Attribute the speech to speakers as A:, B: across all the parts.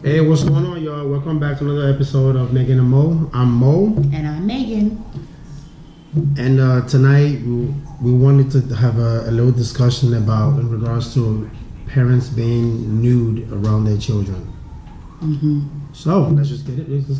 A: Hey, what's going on, y'all? Welcome back to another episode of Meaghan and Mo. I'm Mo.
B: And I'm Meaghan.
A: And tonight we wanted to have a little discussion about in regards to parents being nude around their children.
B: Mm-hmm.
A: So let's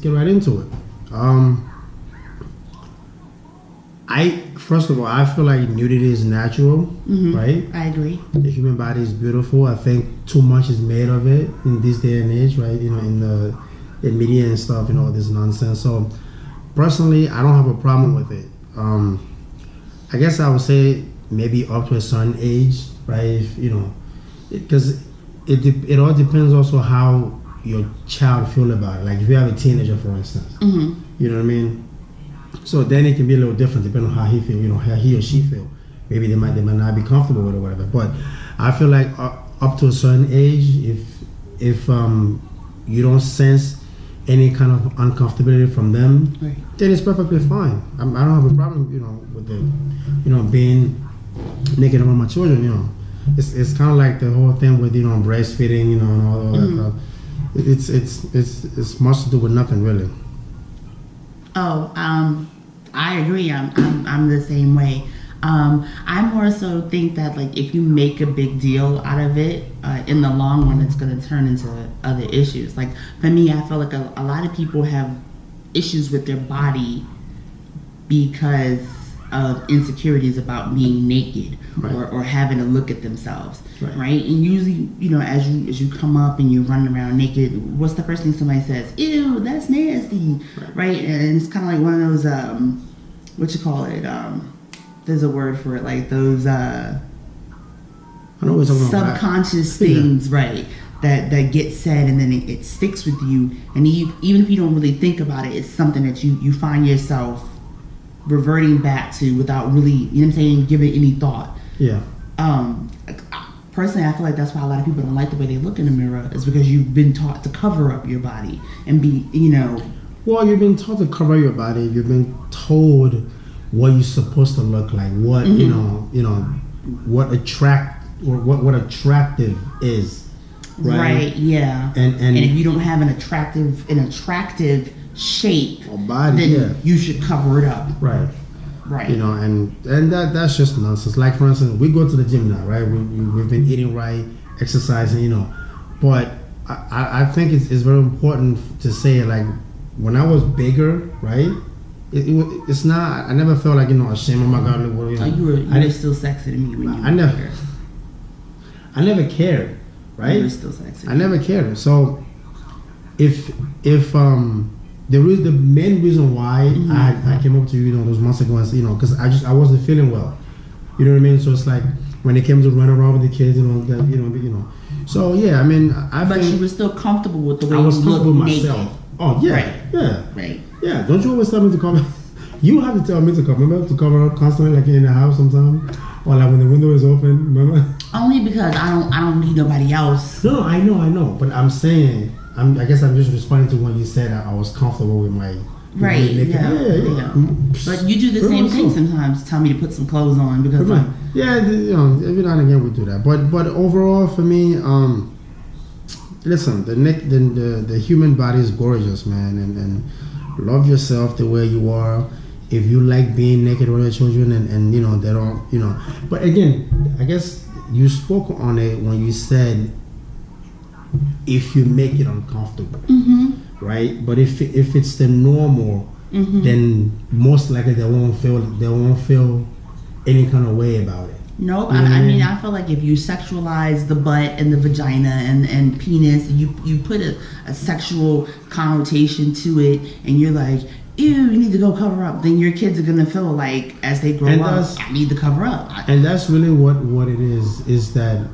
A: get right into it. First of all, I feel like nudity is natural, right?
B: I agree.
A: The human body is beautiful. I think too much is made of it in this day and age, right? You know, in media and stuff, you know, this nonsense. So personally, I don't have a problem with it. I guess I would say maybe up to a certain age, right? If, you know, because it all depends also how your child feel about it. Like if you have a teenager, for instance, you know what I mean? So then it can be a little different depending on how he feel, you know, how he or she feel. Maybe they might not be comfortable with it or whatever. But I feel like up to a certain age, if you don't sense any kind of uncomfortability from them,
B: right,
A: then it's perfectly fine. I don't have a problem, you know, with it, you know, being naked around my children. You know, it's kind of like the whole thing with, you know, breastfeeding, you know, and all that stuff. It's much to do with nothing really.
B: Oh, I agree. I'm the same way. I more so think that like if you make a big deal out of it, in the long run, it's going to turn into other issues. Like for me, I feel like a lot of people have issues with their body because of insecurities about being naked, right, or having to look at themselves, right? And usually, you know, as you come up and you're running around naked, what's the first thing somebody says? Ew, that's nasty, right? And it's kind of like one of those what you call it? There's a word for it, like those
A: I know what you're talking about.
B: subconscious things, right? That get said and then it sticks with you, and even if you don't really think about it, it's something that you find yourself reverting back to without really, you know what I'm saying, giving any thought.
A: Yeah.
B: Personally, I feel like that's why a lot of people don't like the way they look in the mirror, is because you've been taught to cover up your body and be, you know.
A: Well, you've been taught to cover your body. You've been told what you're supposed to look like. What you know, what attractive is. Right.
B: Yeah. And if you don't have an attractive shape
A: or body,
B: then you should cover it up. Right.
A: You know, and that's just nonsense. Like for instance, we go to the gym now, right? We've been eating right, exercising, you know. But I think it's very important to say, like, when I was bigger, right? It's not. I never felt like, you know, ashamed. Oh my God, look what, you know.
B: You were still sexy to me when you were bigger.
A: I never cared, right?
B: You were still sexy.
A: I never cared. So if the main reason why I came up to you, you know, those months ago, is, you know, because I wasn't feeling well. You know what I mean? So it's like when it came to run around with the kids, you know, that, you know. So yeah, I mean,
B: but you were still comfortable with the way
A: I was
B: you
A: comfortable
B: looked
A: with myself.
B: naked.
A: Oh yeah,
B: right.
A: Yeah,
B: right.
A: Yeah. Don't you always tell me to cover? You have to tell me to cover. Remember to cover up constantly, like in the house sometimes, or like when the window is open. Remember?
B: Only because I don't need nobody else.
A: No, I know, but I'm saying. I guess I'm just responding to when you said I was comfortable with my
B: yeah. But you do the same thing sometimes. Tell me to put some clothes on because
A: you know, every now and again we do that. But overall, for me, listen, the human body is gorgeous, man, and love yourself the way you are. If you like being naked with your children, and you know they don't, you know. But again, I guess you spoke on it when you said, if you make it uncomfortable, right? But if it's the normal, then most likely they won't feel any kind of way about it.
B: No, I mean, I feel like if you sexualize the butt and the vagina and penis, you put a sexual connotation to it, and you're like, ew, you need to go cover up, then your kids are gonna feel like, as they grow up, I need to cover up.
A: And that's really what it is that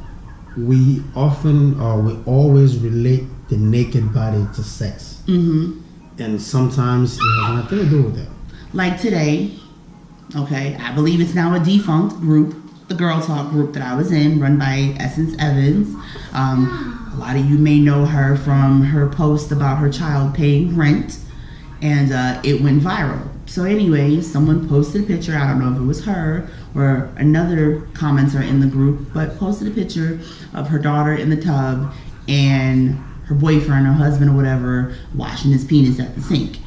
A: we often, or we always relate the naked body to sex. And sometimes it has nothing to do with that.
B: Like today, okay, I believe it's now a defunct group, the Girl Talk group that I was in, run by Essence Evans. A lot of you may know her from her post about her child paying rent, and it went viral. So anyway, someone posted a picture, I don't know if it was her or another commenter in the group, but posted a picture of her daughter in the tub, and her boyfriend or husband or whatever washing his penis at the sink.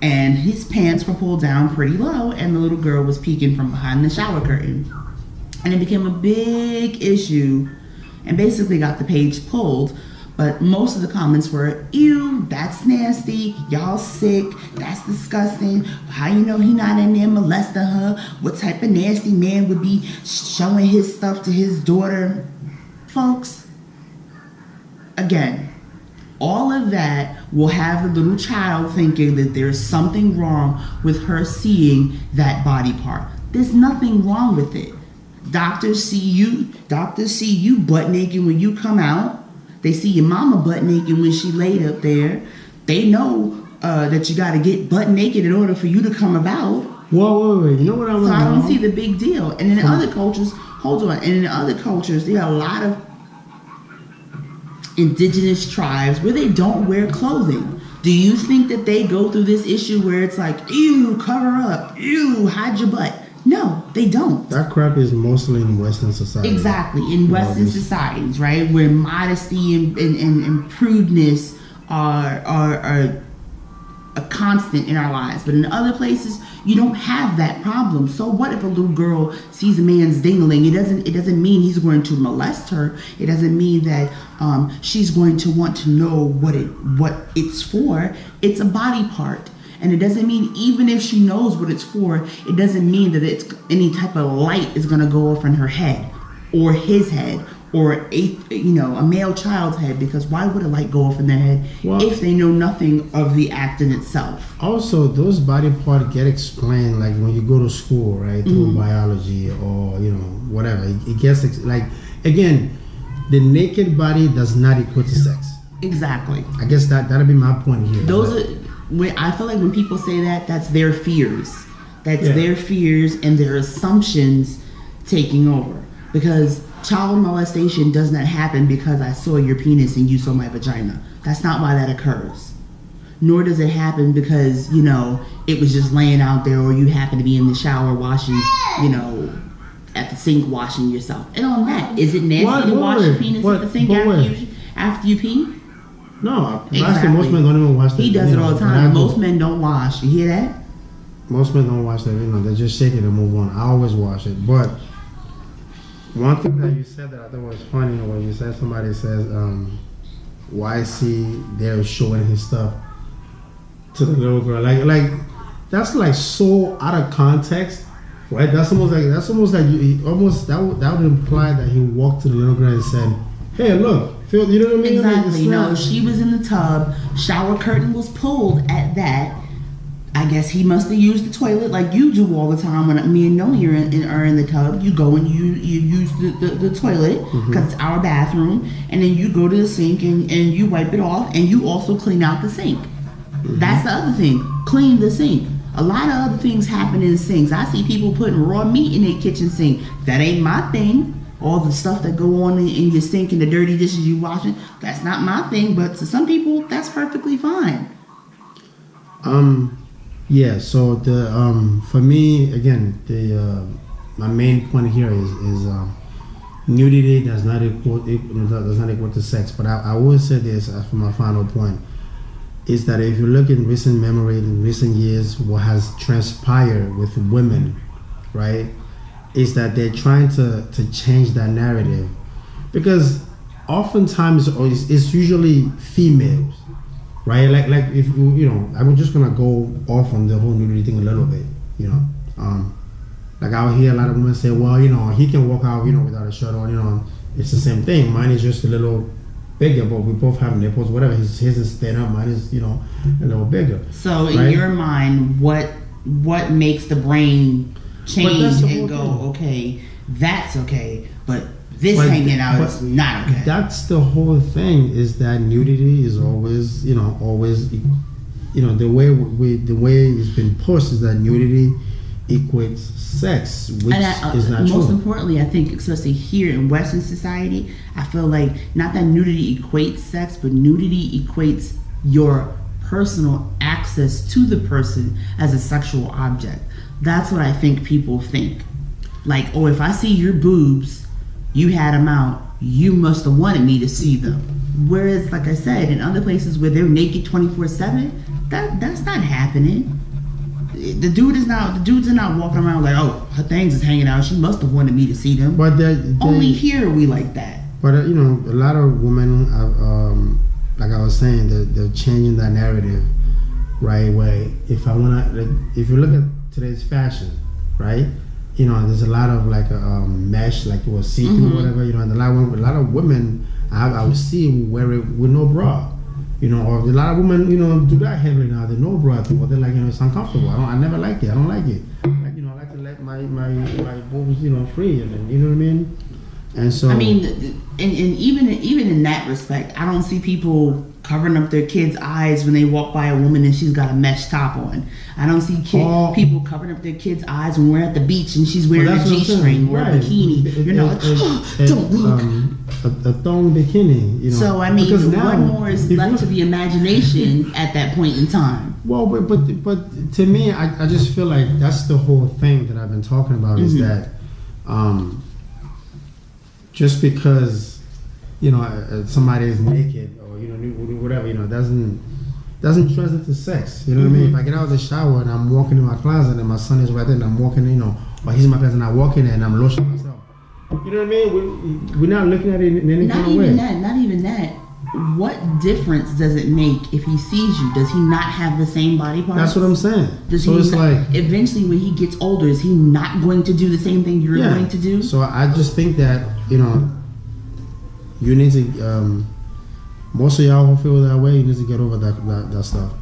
B: And his pants were pulled down pretty low, and the little girl was peeking from behind the shower curtain. And it became a big issue and basically got the page pulled. But most of the comments were, ew, that's nasty, y'all sick, that's disgusting, how you know he not in there molesting her, what type of nasty man would be showing his stuff to his daughter? Folks, again, all of that will have the little child thinking that there's something wrong with her seeing that body part. There's nothing wrong with it. Doctors see you butt naked when you come out. They see your mama butt naked when she laid up there. They know that you got to get butt naked in order for you to come about.
A: Whoa. You know what I want to know?
B: So I don't see the big deal. And in other cultures, and in other cultures, there are a lot of indigenous tribes where they don't wear clothing. Do you think that they go through this issue where it's like, ew, cover up, ew, hide your butt? No, they don't.
A: That crap is mostly in Western society.
B: Exactly, in Western societies, right? Where modesty and prudeness are a constant in our lives. But in other places, you don't have that problem. So what if a little girl sees a man's dingling? It doesn't mean he's going to molest her. It doesn't mean that she's going to want to know what it's for. It's a body part. And it doesn't mean, even if she knows what it's for, it doesn't mean that it's any type of light is going to go off in her head or his head or a male child's head, because why would a light go off in their head if they know nothing of the act in itself?
A: Also, those body parts get explained, like when you go to school, right, through biology or whatever. It gets like, again, the naked body does not equal to sex.
B: Exactly.
A: I guess that'll be my point here.
B: I feel like when people say that, that's their fears. That's their fears and their assumptions taking over. Because child molestation does not happen because I saw your penis and you saw my vagina. That's not why that occurs. Nor does it happen because, it was just laying out there, or you happen to be in the shower washing, at the sink washing yourself. And on that, is it nasty to wash your penis at the sink after you pee?
A: No, exactly. Most men don't even wash that.
B: He does it all the time. Most men don't wash. You hear that?
A: Most men don't wash that. They just shake it and move on. I always wash it. But one thing that you said that I thought was funny, when you said somebody says, YC there showing his stuff to the little girl. Like that's like so out of context, right? That's almost like that would imply that he walked to the little girl and said, hey, look. You know what I mean?
B: Exactly. No, she was in the tub. Shower curtain was pulled at that. I guess he must have used the toilet like you do all the time. When me and Noni are in the tub, you go and you use the toilet because it's our bathroom, and then you go to the sink and you wipe it off, and you also clean out the sink. That's the other thing. Clean the sink. A lot of other things happen in sinks. I see people putting raw meat in their kitchen sink. That ain't my thing. All the stuff that go on in your sink and the dirty dishes you washing, that's not my thing. But to some people, that's perfectly fine.
A: Yeah. So for me, again, my main point here is nudity does not equal to sex. But I will say this for my final point is that if you look in recent memory, in recent years, what has transpired with women, right? Is that they're trying to change that narrative, because oftentimes it's usually females, right? Like if I'm just gonna go off on the whole nudity thing a little bit, like I'll hear a lot of women say, well, he can walk out, without a shirt on, it's the same thing. Mine is just a little bigger, but we both have nipples, whatever. His is thin up, mine is, a little bigger.
B: So in your mind, what makes the brain change and go, okay, that's okay, but this hanging out is not okay?
A: That's the whole thing, is that nudity is always the way it's been pushed is that nudity equates sex, which is not true.
B: Most importantly, I think, especially here in Western society, I feel like not that nudity equates sex, but nudity equates your personal access to the person as a sexual object. That's what I think people think. Like, oh, if I see your boobs, you had them out, you must have wanted me to see them. Whereas, like I said, in other places where they're naked 24/7, that's not happening. The dudes are not walking around like, oh, her things is hanging out. She must have wanted me to see them.
A: But
B: only here we like that.
A: But a lot of women, like I was saying, they're changing that narrative, right? Where if I if you look at today's fashion, right? There's a lot of like mesh, like it was see-through, whatever. And a lot of women I would see wear it with no bra. Or a lot of women, do that heavily now. They no bra thing, but they're like, it's uncomfortable. I never like it. I don't like it. Like, I like to let my boobs, free, and you know what I mean. And so,
B: I mean, and even in that respect, I don't see people covering up their kids' eyes when they walk by a woman and she's got a mesh top on. I don't see people covering up their kids' eyes when we're at the beach and she's wearing a G-string or a bikini. Don't look.
A: A thong bikini,
B: So I mean, what more is left to the imagination at that point in time?
A: Well, but to me, I just feel like that's the whole thing that I've been talking about is that just because somebody is naked or whatever, doesn't translate to sex. You know what I mean? If I get out of the shower and I'm walking in my closet and my son is right there and I'm walking, or he's in my closet and I walk in there and I'm lotioning myself. You know what I mean? We're not looking at it in any kind of way.
B: Not even that. What difference does it make if he sees you? Does he not have the same body parts?
A: That's what I'm saying.
B: Eventually when he gets older, is he not going to do the same thing you're going to do?
A: So I just think that, you need to, most of y'all who feel that way, you need to get over that stuff.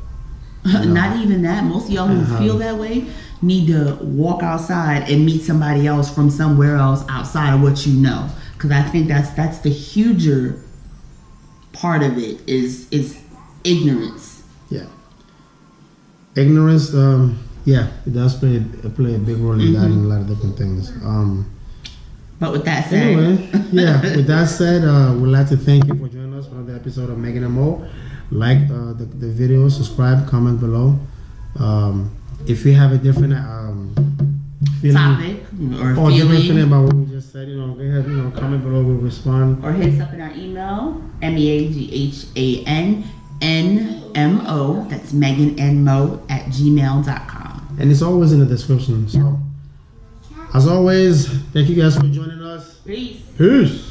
B: Not even that. Most of y'all who feel that way need to walk outside and meet somebody else from somewhere else outside of what you know. Because I think that's the huger part of it is ignorance.
A: Yeah. Ignorance, it does play a big role in that and a lot of different things.
B: But with that said...
A: Anyway, with that said, we'd like to thank you for joining us for another episode of Meaghan and Mo. Like the video, subscribe, comment below. If you have a different feeling,
B: topic or
A: different
B: feeling
A: feeling about what we just said, go ahead, comment below, we'll respond.
B: Or hit us up in our email, MEAGHANNMO, that's meaghanandmo@gmail.com.
A: And it's always in the description. So, as always, thank you guys for joining us.
B: Peace.
A: Peace.